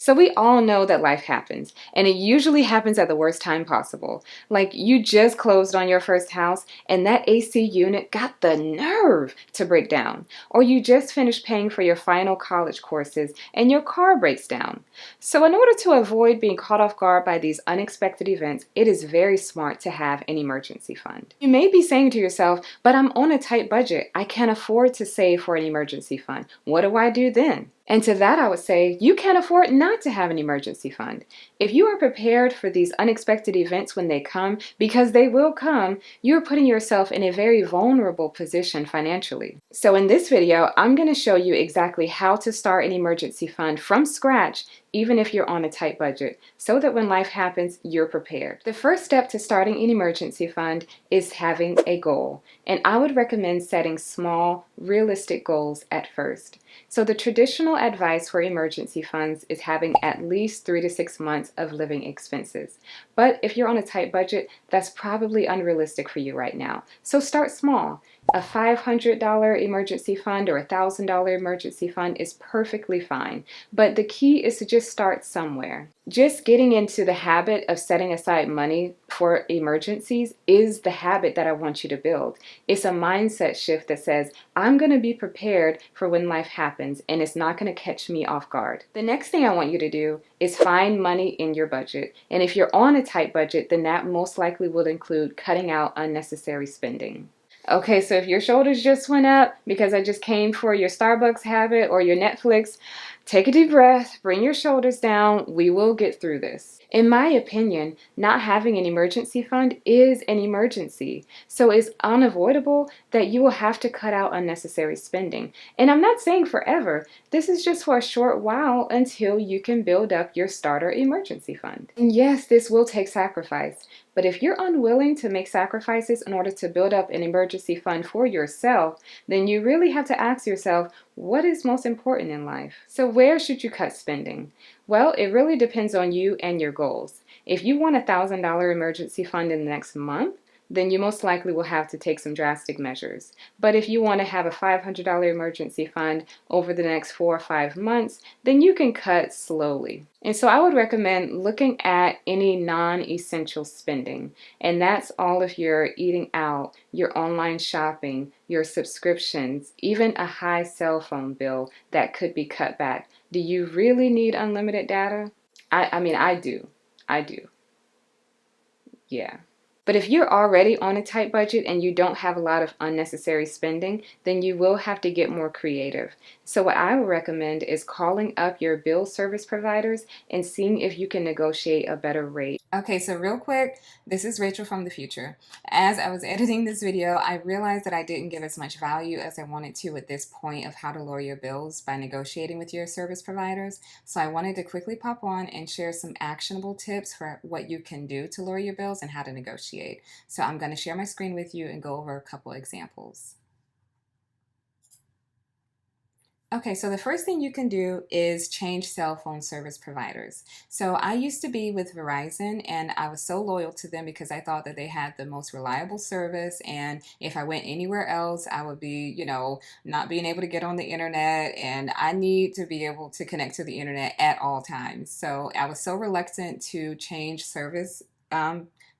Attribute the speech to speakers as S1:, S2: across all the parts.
S1: So we all know that life happens, and it usually happens at the worst time possible. Like you just closed on your first house and that AC unit got the nerve to break down. Or you just finished paying for your final college courses and your car breaks down. So in order to avoid being caught off guard by these unexpected events, it is very smart to have an emergency fund. You may be saying to yourself, but I'm on a tight budget. I can't afford to save for an emergency fund. What do I do then? And to that I would say, you can't afford not to have an emergency fund. If you are prepared for these unexpected events when they come, because they will come, you're putting yourself in a very vulnerable position financially. So in this video, I'm going to show you exactly how to start an emergency fund from scratch, even if you're on a tight budget, so that when life happens, you're prepared. The first step to starting an emergency fund is having a goal. And I would recommend setting small, realistic goals at first. So the traditional advice for emergency funds is having at least 3 to 6 months of living expenses. But if you're on a tight budget, that's probably unrealistic for you right now. So start small. A $500 emergency fund or a $1,000 emergency fund is perfectly fine. But the key is to just start somewhere. Just getting into the habit of setting aside money for emergencies is the habit that I want you to build. It's a mindset shift that says, I'm going to be prepared for when life happens and it's not going to catch me off guard. The next thing I want you to do is find money in your budget. And if you're on a tight budget, then that most likely will include cutting out unnecessary spending. Okay, so if your shoulders just went up because I just came for your Starbucks habit or your Netflix, take a deep breath, bring your shoulders down. We will get through this. In my opinion, not having an emergency fund is an emergency. So it's unavoidable that you will have to cut out unnecessary spending. And I'm not saying forever. This is just for a short while until you can build up your starter emergency fund. And yes, this will take sacrifice. But if you're unwilling to make sacrifices in order to build up an emergency fund for yourself, then you really have to ask yourself, what is most important in life? So where should you cut spending? Well, it really depends on you and your goals. If you want a $1,000 emergency fund in the next month, then you most likely will have to take some drastic measures. But if you want to have a $500 emergency fund over the next 4 or 5 months, then you can cut slowly. And so I would recommend looking at any non-essential spending. And that's all of your eating out, your online shopping, your subscriptions, even a high cell phone bill that could be cut back. Do you really need unlimited data? I mean, I do. Yeah. But if you're already on a tight budget and you don't have a lot of unnecessary spending, then you will have to get more creative. So what I would recommend is calling up your bill service providers and seeing if you can negotiate a better rate. Okay, so real quick, this is Rachel from the future. As I was editing this video, I realized that I didn't give as much value as I wanted to at this point of how to lower your bills by negotiating with your service providers. So I wanted to quickly pop on and share some actionable tips for what you can do to lower your bills and how to negotiate. So I'm going to share my screen with you and go over a couple examples. Okay, so the first thing you can do is change cell phone service providers. So I used to be with Verizon and I was so loyal to them because I thought that they had the most reliable service, and if I went anywhere else I would be, not being able to get on the internet, and I need to be able to connect to the internet at all times. So I was so reluctant to change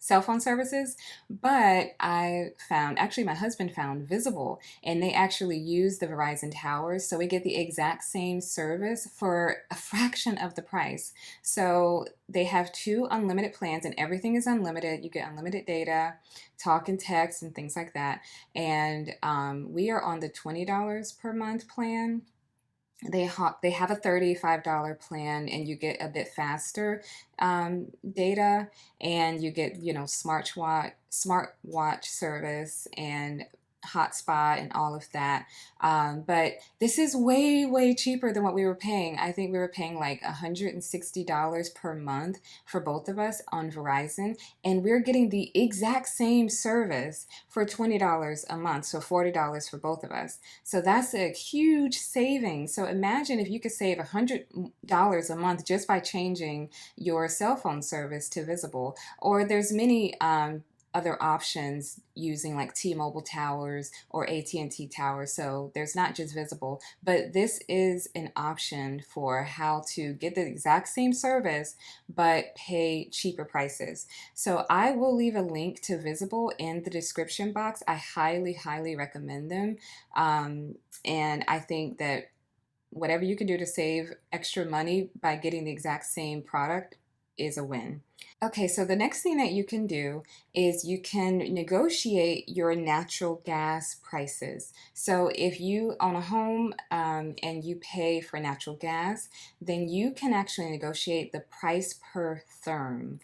S1: cell phone services, but actually my husband found Visible, and they actually use the Verizon towers, so we get the exact same service for a fraction of the price. So they have 2 unlimited plans and everything is unlimited. You get unlimited data, talk and text and things like that. And we are on the $20 per month plan. They have a $35 plan and you get a bit faster data, and you get smartwatch service and hotspot and all of that. But this is way cheaper than what we were paying. I think we were paying like $160 per month for both of us on Verizon, and we're getting the exact same service for $20 a month, so $40 for both of us. So that's a huge savings. So imagine if you could save $100 a month just by changing your cell phone service to Visible. Or there's many other options using like T-Mobile towers or AT&T towers. So there's not just Visible, but this is an option for how to get the exact same service but pay cheaper prices. So I will leave a link to Visible in the description box. I highly, highly recommend them. And I think that whatever you can do to save extra money by getting the exact same product is a win. Okay, so the next thing that you can do is you can negotiate your natural gas prices. So if you own a home and you pay for natural gas, then you can actually negotiate the price per therm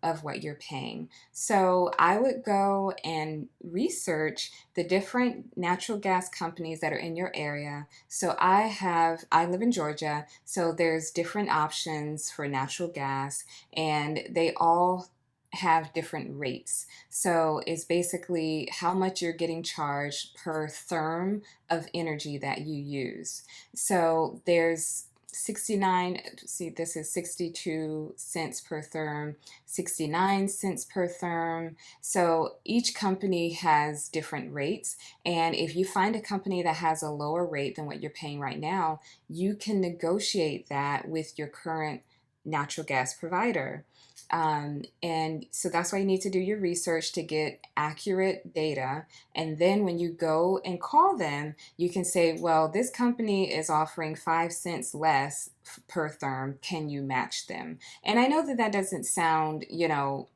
S1: of what you're paying. So I would go and research the different natural gas companies that are in your area. So I live in Georgia, so there's different options for natural gas, and they all have different rates. So it's basically how much you're getting charged per therm of energy that you use. So there's 69, see, this is 62 cents per therm, 69 cents per therm. So each company has different rates. And if you find a company that has a lower rate than what you're paying right now, you can negotiate that with your current natural gas provider. And so that's why you need to do your research to get accurate data. And then when you go and call them, you can say, well, this company is offering 5 cents less per therm. Can you match them? And I know that that doesn't sound,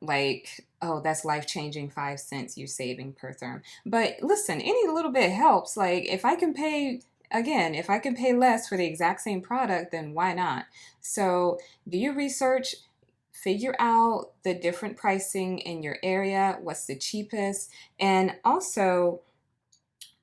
S1: like, oh, that's life changing, 5 cents you're saving per therm. But listen, any little bit helps. Like, if I can pay less for the exact same product, then why not? So do your research, figure out the different pricing in your area, what's the cheapest, and also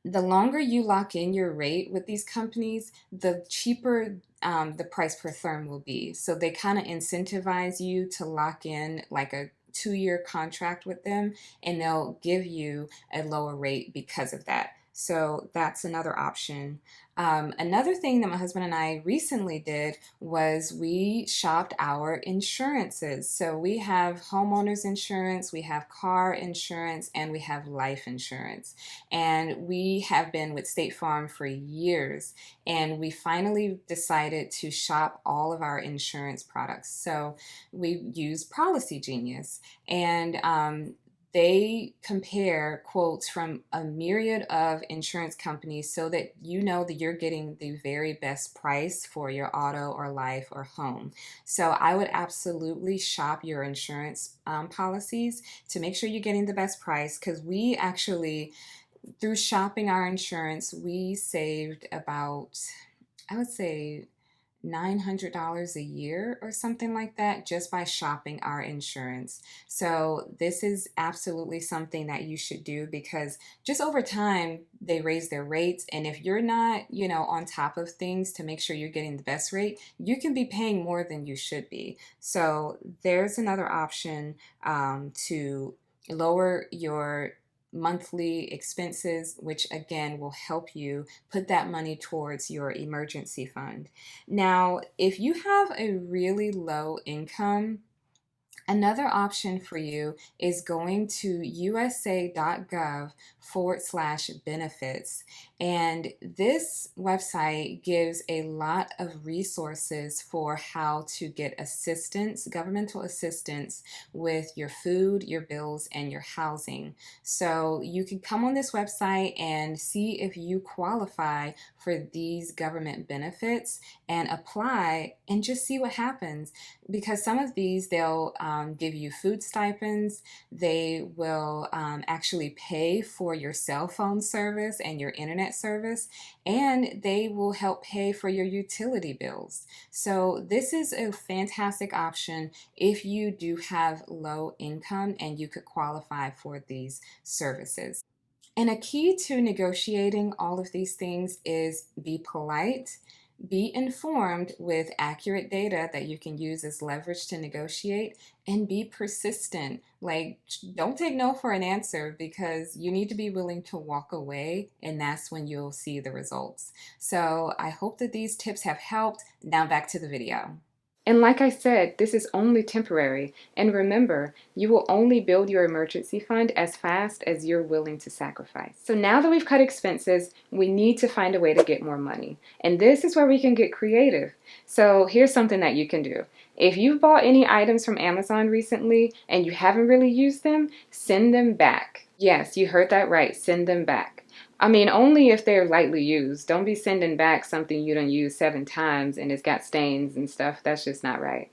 S1: the longer you lock in your rate with these companies, the cheaper the price per therm will be. So they kind of incentivize you to lock in like a 2-year contract with them, and they'll give you a lower rate because of that. So that's another option. Another thing that my husband and I recently did was we shopped our insurances. So we have homeowners insurance, we have car insurance, and we have life insurance. And we have been with State Farm for years. And we finally decided to shop all of our insurance products. So we use Policy Genius. And they compare quotes from a myriad of insurance companies so that you know that you're getting the very best price for your auto or life or home. So I would absolutely shop your insurance policies to make sure you're getting the best price, because we actually, through shopping our insurance, we saved about, I would say, $900 a year or something like that just by shopping our insurance. So this is absolutely something that you should do, because just over time they raise their rates, and if you're not, on top of things to make sure you're getting the best rate, you can be paying more than you should be. So there's another option to lower your monthly expenses, which again will help you put that money towards your emergency fund. Now, if you have a really low income, another option for you is going to usa.gov/benefits. And this website gives a lot of resources for how to get assistance, governmental assistance with your food, your bills, and your housing. So you can come on this website and see if you qualify for these government benefits and apply and just see what happens. Because some of these, they'll give you food stipends. They will actually pay for your cell phone service and your internet service, and they will help pay for your utility bills. So this is a fantastic option if you do have low income and you could qualify for these services. And a key to negotiating all of these things is be polite, be informed with accurate data that you can use as leverage to negotiate, and be persistent. Like, don't take no for an answer, because you need to be willing to walk away, and that's when you'll see the results. So I hope that these tips have helped. Now back to the video. And like I said, this is only temporary. And remember, you will only build your emergency fund as fast as you're willing to sacrifice. So now that we've cut expenses, we need to find a way to get more money. And this is where we can get creative. So here's something that you can do. If you've bought any items from Amazon recently and you haven't really used them, send them back. Yes, you heard that right. Send them back. I mean, only if they're lightly used. Don't be sending back something you done used 7 times and it's got stains and stuff. That's just not right.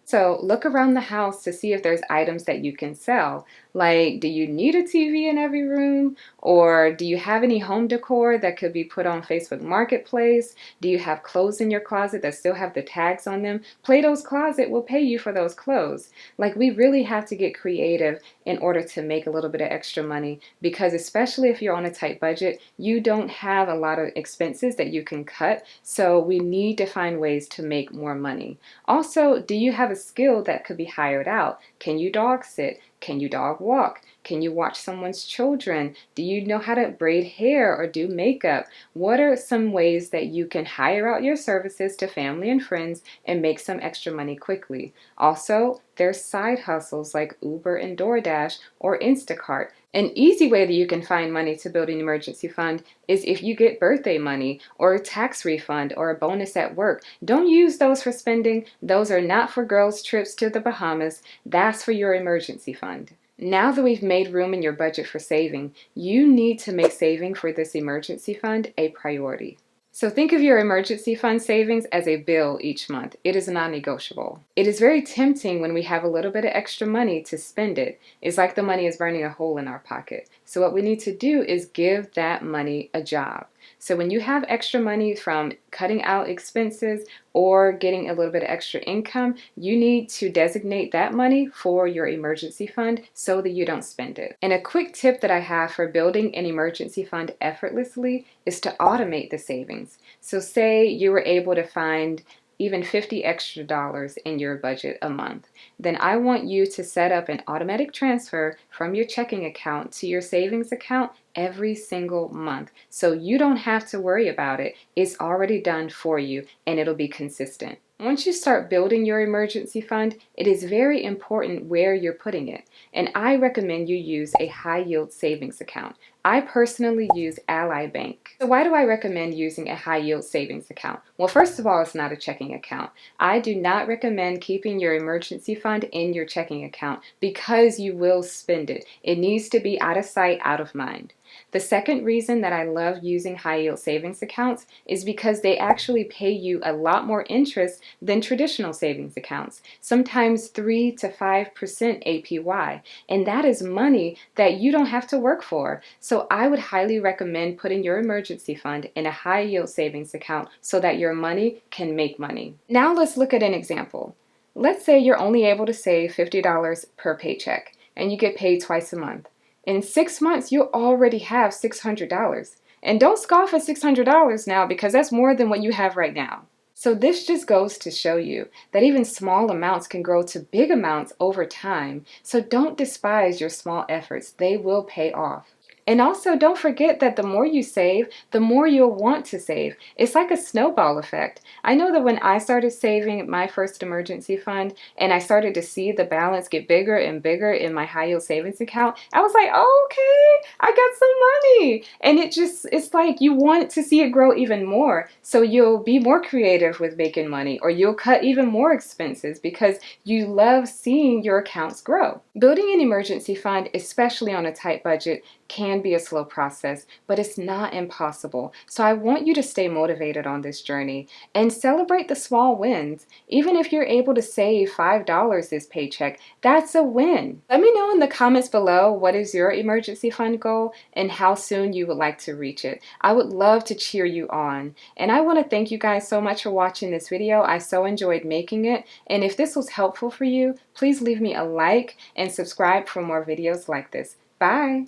S1: So look around the house to see if there's items that you can sell. Like, do you need a TV in every room? Or do you have any home decor that could be put on Facebook Marketplace? Do you have clothes in your closet that still have the tags on them? Plato's Closet will pay you for those clothes. Like, we really have to get creative in order to make a little bit of extra money, because especially if you're on a tight budget, you don't have a lot of expenses that you can cut. So we need to find ways to make more money. Also, do you have a skill that could be hired out? Can you dog sit? Can you dog walk? Can you watch someone's children? Do you know how to braid hair or do makeup? What are some ways that you can hire out your services to family and friends and make some extra money quickly? Also, there's side hustles like Uber and DoorDash or Instacart. An easy way that you can find money to build an emergency fund is if you get birthday money or a tax refund or a bonus at work. Don't use those for spending. Those are not for girls' trips to the Bahamas. That's for your emergency fund. Now that we've made room in your budget for saving, you need to make saving for this emergency fund a priority. So think of your emergency fund savings as a bill each month. It is non-negotiable. It is very tempting when we have a little bit of extra money to spend it. It's like the money is burning a hole in our pocket. So what we need to do is give that money a job. So when you have extra money from cutting out expenses or getting a little bit of extra income, you need to designate that money for your emergency fund so that you don't spend it. And a quick tip that I have for building an emergency fund effortlessly is to automate the savings. So say you were able to find even $50 extra in your budget a month, then I want you to set up an automatic transfer from your checking account to your savings account every single month. So you don't have to worry about it. It's already done for you and it'll be consistent. Once you start building your emergency fund, it is very important where you're putting it. And I recommend you use a high yield savings account. I personally use Ally Bank. So why do I recommend using a high yield savings account? Well, first of all, it's not a checking account. I do not recommend keeping your emergency fund in your checking account because you will spend it. It needs to be out of sight, out of mind. The second reason that I love using high yield savings accounts is because they actually pay you a lot more interest than traditional savings accounts, sometimes 3 to 5% APY, and that is money that you don't have to work for. So I would highly recommend putting your emergency fund in a high yield savings account so that your money can make money. Now let's look at an example. Let's say you're only able to save $50 per paycheck and you get paid twice a month. In 6 months, you already have $600. And don't scoff at $600 now because that's more than what you have right now. So this just goes to show you that even small amounts can grow to big amounts over time. So don't despise your small efforts. They will pay off. And also don't forget that the more you save, the more you'll want to save. It's like a snowball effect. I know that when I started saving my first emergency fund and I started to see the balance get bigger and bigger in my high yield savings account, I was like, oh, okay, I got some money. And it's like you want to see it grow even more. So you'll be more creative with making money, or you'll cut even more expenses because you love seeing your accounts grow. Building an emergency fund, especially on a tight budget, can be a slow process, but it's not impossible. So I want you to stay motivated on this journey and celebrate the small wins. Even if you're able to save $5 this paycheck, that's a win. Let me know in the comments below what is your emergency fund goal and how soon you would like to reach it. I would love to cheer you on. And I want to thank you guys so much for watching this video. I so enjoyed making it. And if this was helpful for you, please leave me a like and subscribe for more videos like this. Bye!